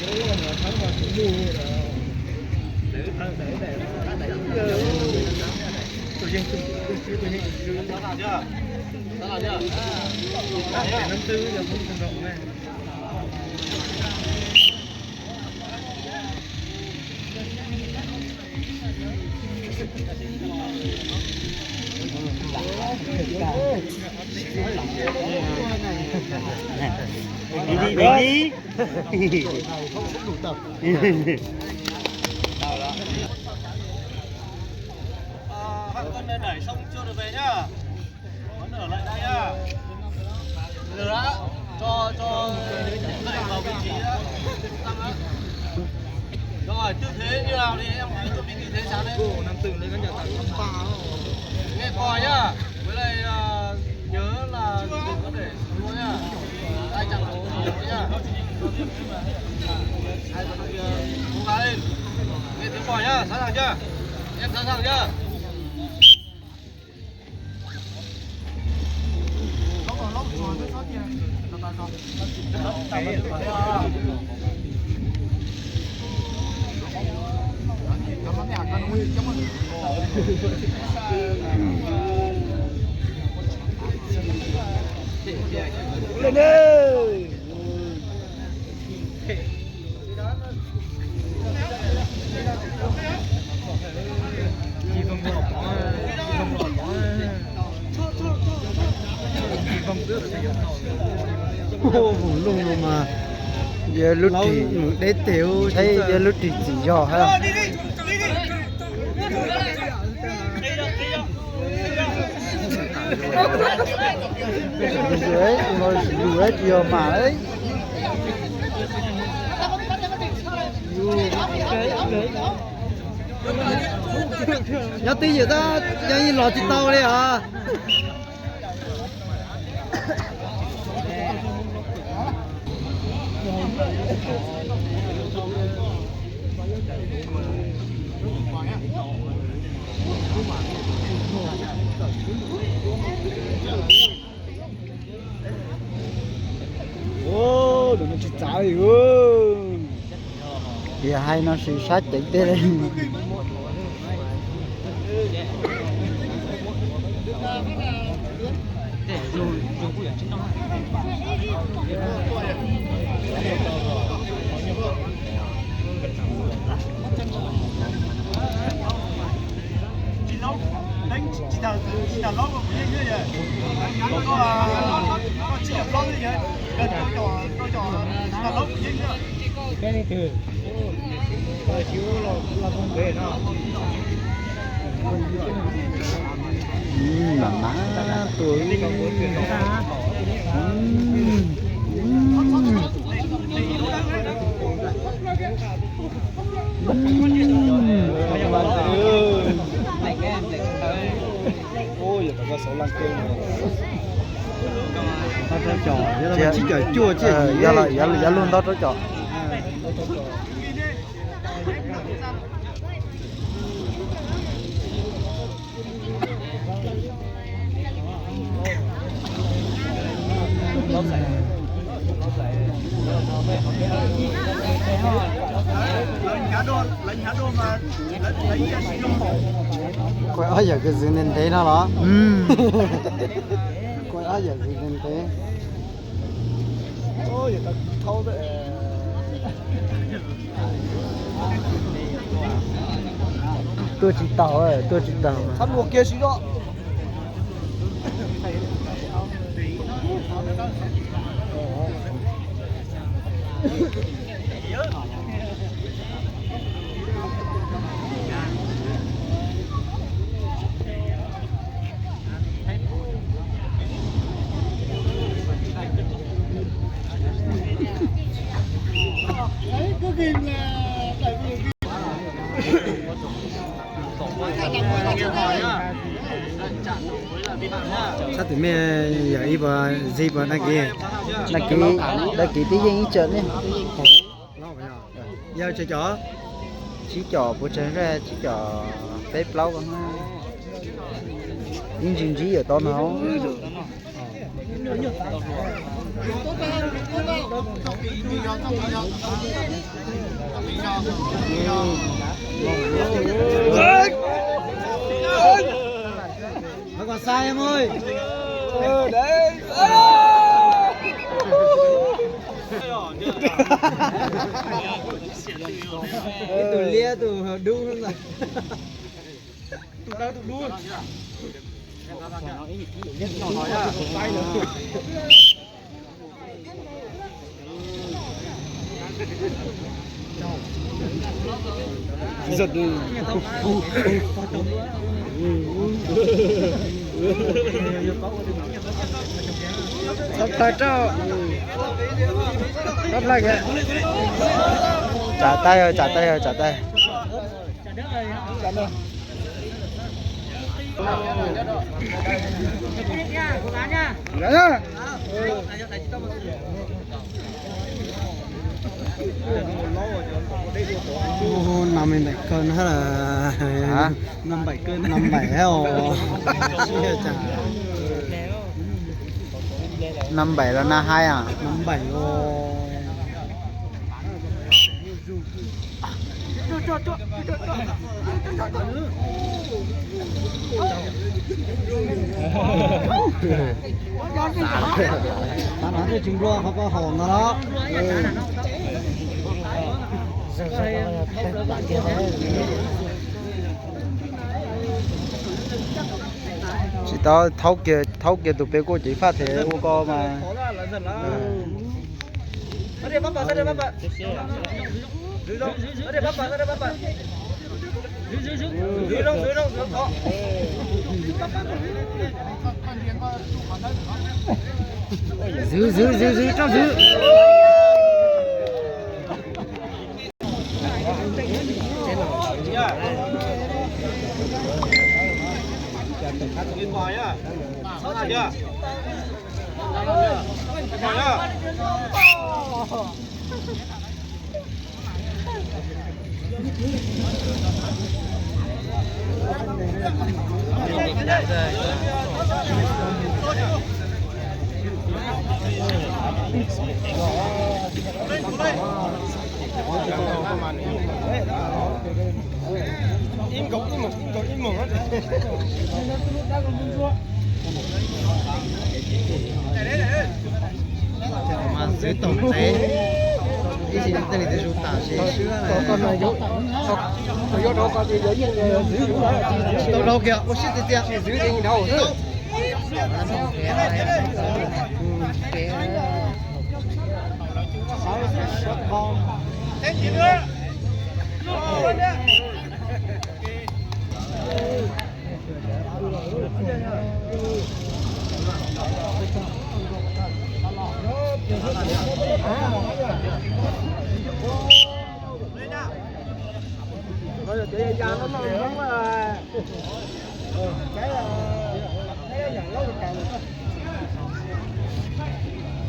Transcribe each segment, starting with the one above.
Tôi riêng tôi hiện sẵn sàng chưa? Sẵn sàng chưa? Năm tư giờ không còn rộng này. Đi đi. Không đủ tập. Các con đẩy xong chưa được về nhá. Vẫn ở lại đây nhá. Giờ đã cho lại vào vị trí đã. Tăng á. Rồi tư thế như nào thì em cứ chuẩn bị tư thế sáng đấy. Năm từ lên các nhà tăng nghe coi nhá. Với lại nhớ là đừng có để xuống nhá. Ai chẳng có nhá. Hai con kia cố gắng lên. Nghe tiếng còi nhá, sẵn sàng chưa? Em sẵn sàng chưa? Lên đi. Chỉ không có Vùng lùng luôn mà. Giờ lúc thì để tiểu thấy giờ lúc thì chỉ do ha. Dưới ngồi dưới chiều mà ấy. Nhớ tí giờ ta giờ như lò chỉ tàu đây à. Ô, đừng có chích trái ơi. Thì hai nó sẽ sát chạy tới đây. Chỉ là lót vào như vậy. Nó chỉ là lót như vậy. Tôi cho là lót như vậy. Cái này từ chiếu là không về nó. Mà má tuổi Ôi, giờ có số lăng kêu này. tao cho trò, giờ là chỉ cởi chua chứ. Giờ luôn tao cho trò. Lấy nhá đô mà lấy Coi ở giờ cái gì nên thế nó đó. Coi ở giờ gì nên thế. Ôi, giờ tao thâu đấy. Tôi chỉ tàu ấy, tôi chỉ tàu. Thằng một kia xí đó. Sao tụi mẹ giờ đi vào gì vào đăng ký tí dân ý trận đi. Giờ chơi chó chỉ chó bữa chơi ra chỉ chó tép lâu con những chuyện gì ở đó nó Nó còn sai em ơi. Đấy. Cái tủ lia tủ đu luôn rồi. Giật đi. Sắp tay cho. Sắp lại kìa. Trả tay rồi, trả tay rồi, trả tay. Đấy nhá. Năm mươi bảy cân hay là 57 cân, 57 rồi. 57 là na 2 à? 57 rồi. Ta nói cho chúng luôn, có hồn đó. Chỉ tao thấu kia tụi bé cô chỉ phát thế cô mà. Ở đây bắp vào, ở đây bắp vào. Dưới đâu? Ở đây bắp vào, ở đây bắp vào. Dưới đâu? Có. Giữ trong giữ. Lên còi nhá. Sẵn sàng chưa? Còi nhá. Im cục hết. Mà dưới tổng thế. Cái gì đây để rút tả xí xưa này. Con này vô. Rồi vô đâu con gì dưới dưới đó. Đâu đâu kìa, ô shit tiệt. Dưới đây đâu nữa. Thêm gì nữa? Bây giờ cái da nó nóng là cái nhận lâu được càng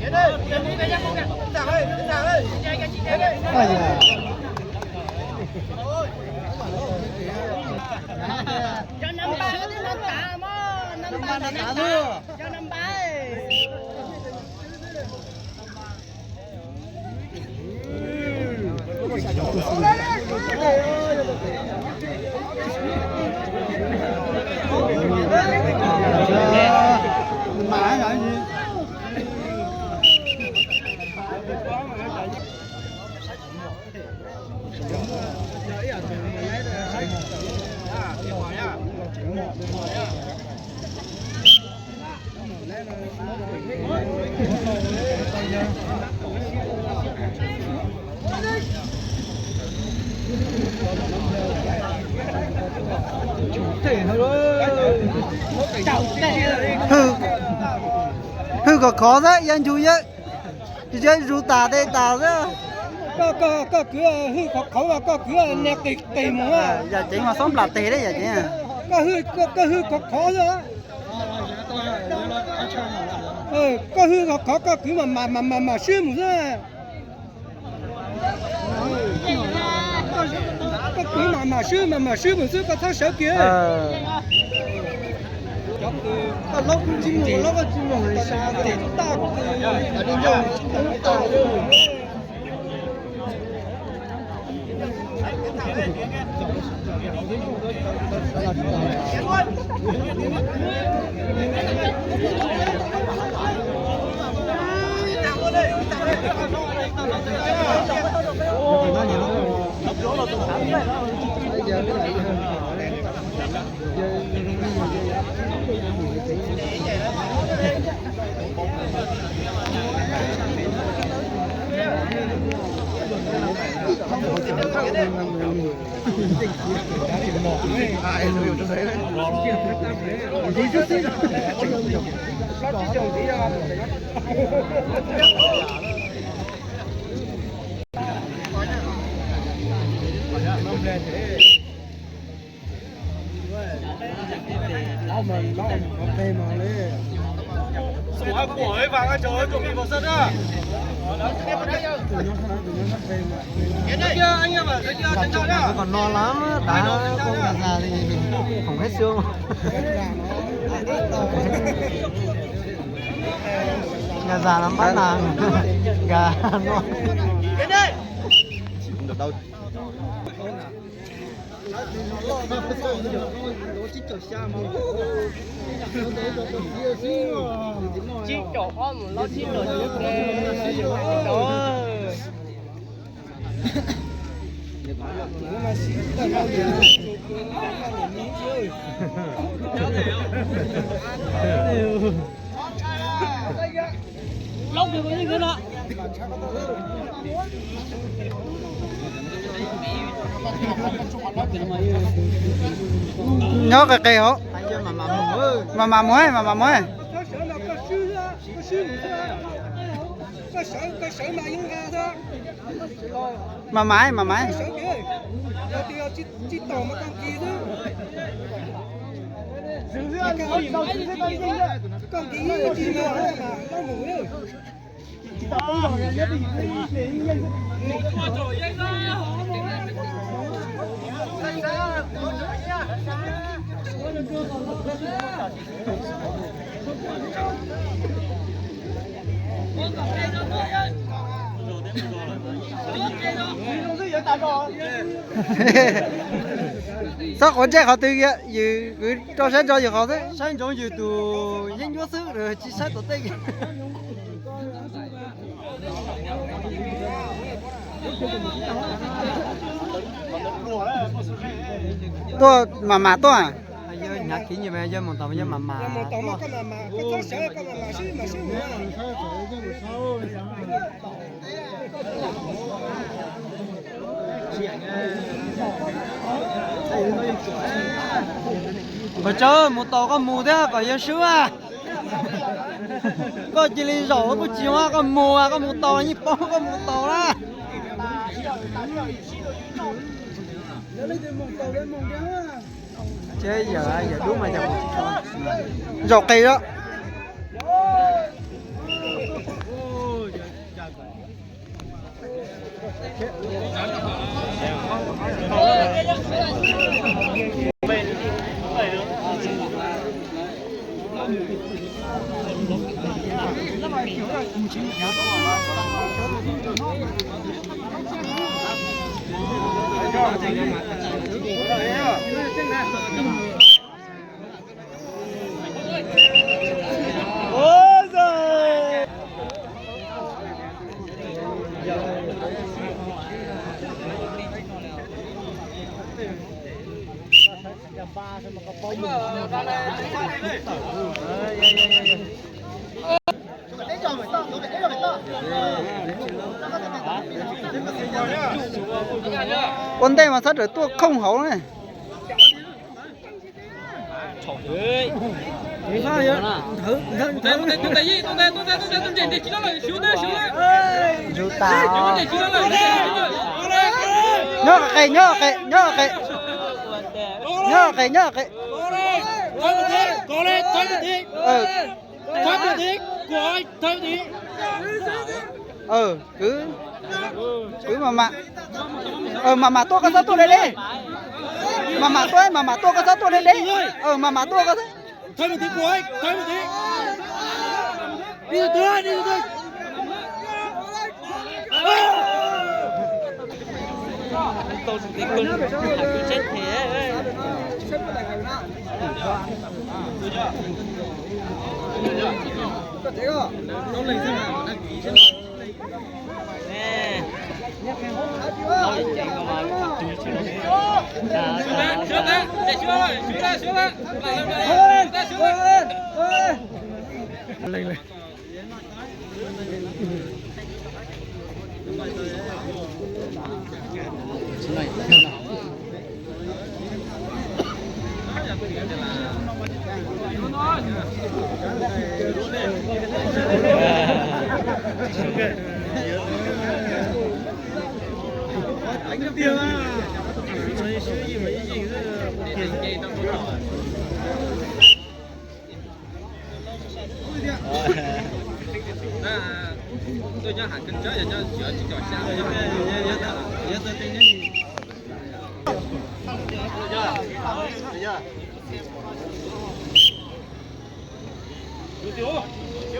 Tiến đi đây nhá, không kìa. Đằng ơi, đằng ơi. Chạy chị Tiến đây. Ai da. Cho năm ba thì nó cả mà năm ba là cả cho năm ba Mà nói gì? Hư có khó đấy, anh chú nhé. Chứ rú tà đây tà đó. có cửa hư khẩu là có cửa nẹp tìm mà. Giờ chỉ mà sống là tì đấy giờ chỉ. Có hư có khó rồi. Có hư có khó có cửa mà xuyên một ra. Có cửa mà xuyên một ra có tháo sợ kia. Có lóc chim ngủ sao để ta ở đây đâu ta Sủa củi vào cái chỗ chuẩn bị vào sân á. Cái kia anh em ở cái kia chân nhau nhá. Còn no lắm, đá con gà già thì không hết xương. Gà già lắm bắt nàng, gà no. Đến đây. Được đâu. chỉ chỗ con một lo chỉ rồi đó lóc được cái gì nữa Nhớ cái cây hả? Mà mới. Mà mái. Sao còn trẻ họ từ kia, dù cứ cho sáng cho giờ họ thế, sáng cho dù tụ những chỗ xứ rồi chỉ sáng tụ tây. Tôi mà tôi à? Giờ nhắc kỹ như vậy giờ một tàu giờ mà. Một tàu mà cái mà cái thoát sợ cái mà xí nữa. Có chơi một tàu có mù thế có giờ sữa à? Có chỉ lý rõ có chiếu có mù à có một tàu như bó có một tàu đó. Chứ giờ đúng mà giờ dọc cây đó. Ôi giời. Con đây mà sao rồi tôi không hổ này. Sao vậy? Thử. Chú tao. Nhớ cái. Cứ mà tôi có sao tôi đây đi. Mà tôi có sao tôi đây đi. Mà tôi có sao. Thôi một tí của anh, thôi một tí. Đi từ từ. tôi sẽ tính quân cứ chết thế nó lấy ra nào đăng ký chứ nè tôi chỉ có mà chú chú xuống đấy để xuống đấy lên lên anh được tiền à mấy sữa gì mấy gì tiền gì tao cũng hỏi tôi nhớ hẳn cân chơi để cho chữa chỉ giỏi sao nhớ tôi tên gì Tiểu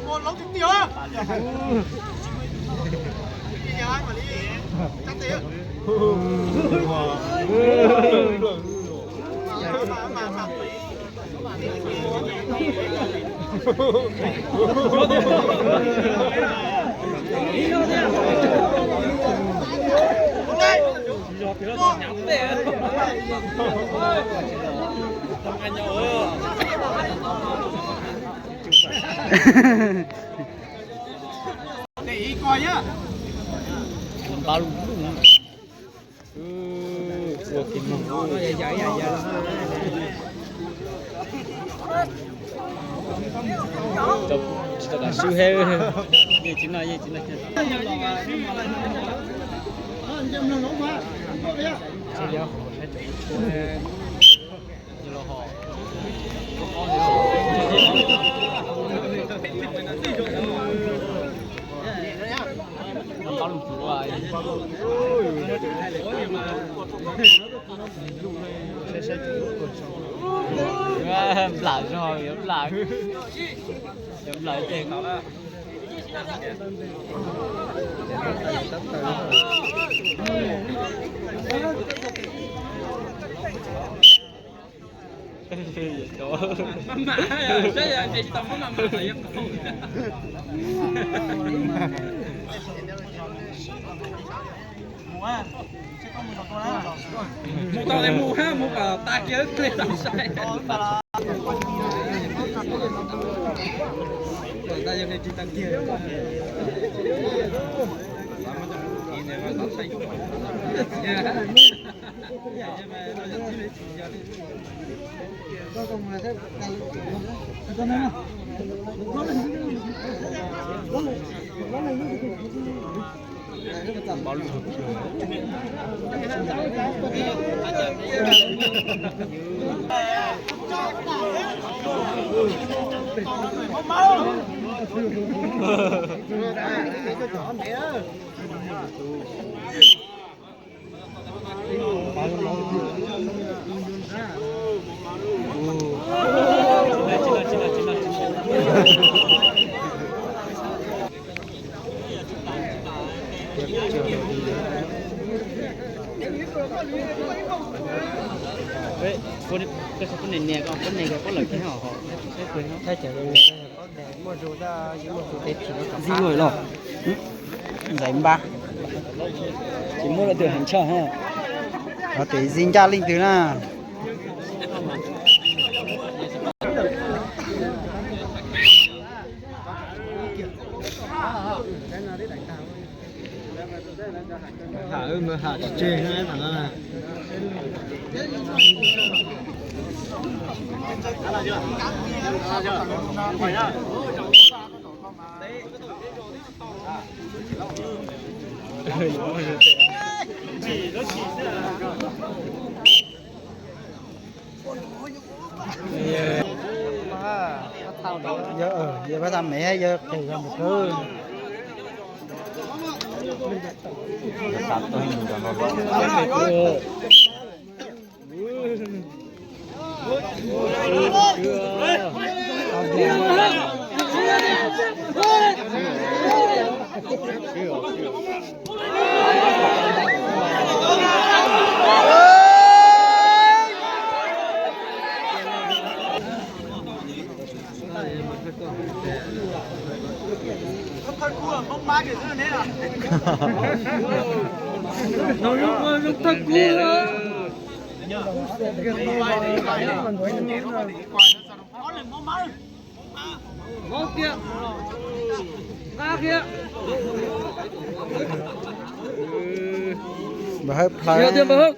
môn lóng tiếng tiểu á. Đi nhà anh mà đi. Chắc tiếng. để ý coi nhá Bao luôn. Ủa kìm mông dạ Chỉ là siêu heo. Gì chính là gì chính là bao lùm chủ à lại rồi em lại tiền Mama ya, saya estamos mama saya kau. Mua tao này mua ha, mua cả ta kia lên tao sai. Ta giờ này chỉ tăng kia. Đấy, con này nè con này có lợi cái họ sẽ quên không? thay trở về có để mua rượu ra mua rượu tết thì nó gì rồi lọ giải ba Chỉ mua là từ hàng chờ ha. có thể dính ra linh từ na hạ mà hạ chê hai thằng là giờ bắt làm mẹ giờ thì làm một thứ đặt tôi hình cho nó Chưa. thân cua không má cái thứ này à nó thật cua ngó kia ra kia bà hấp nhiều tiền bà hấp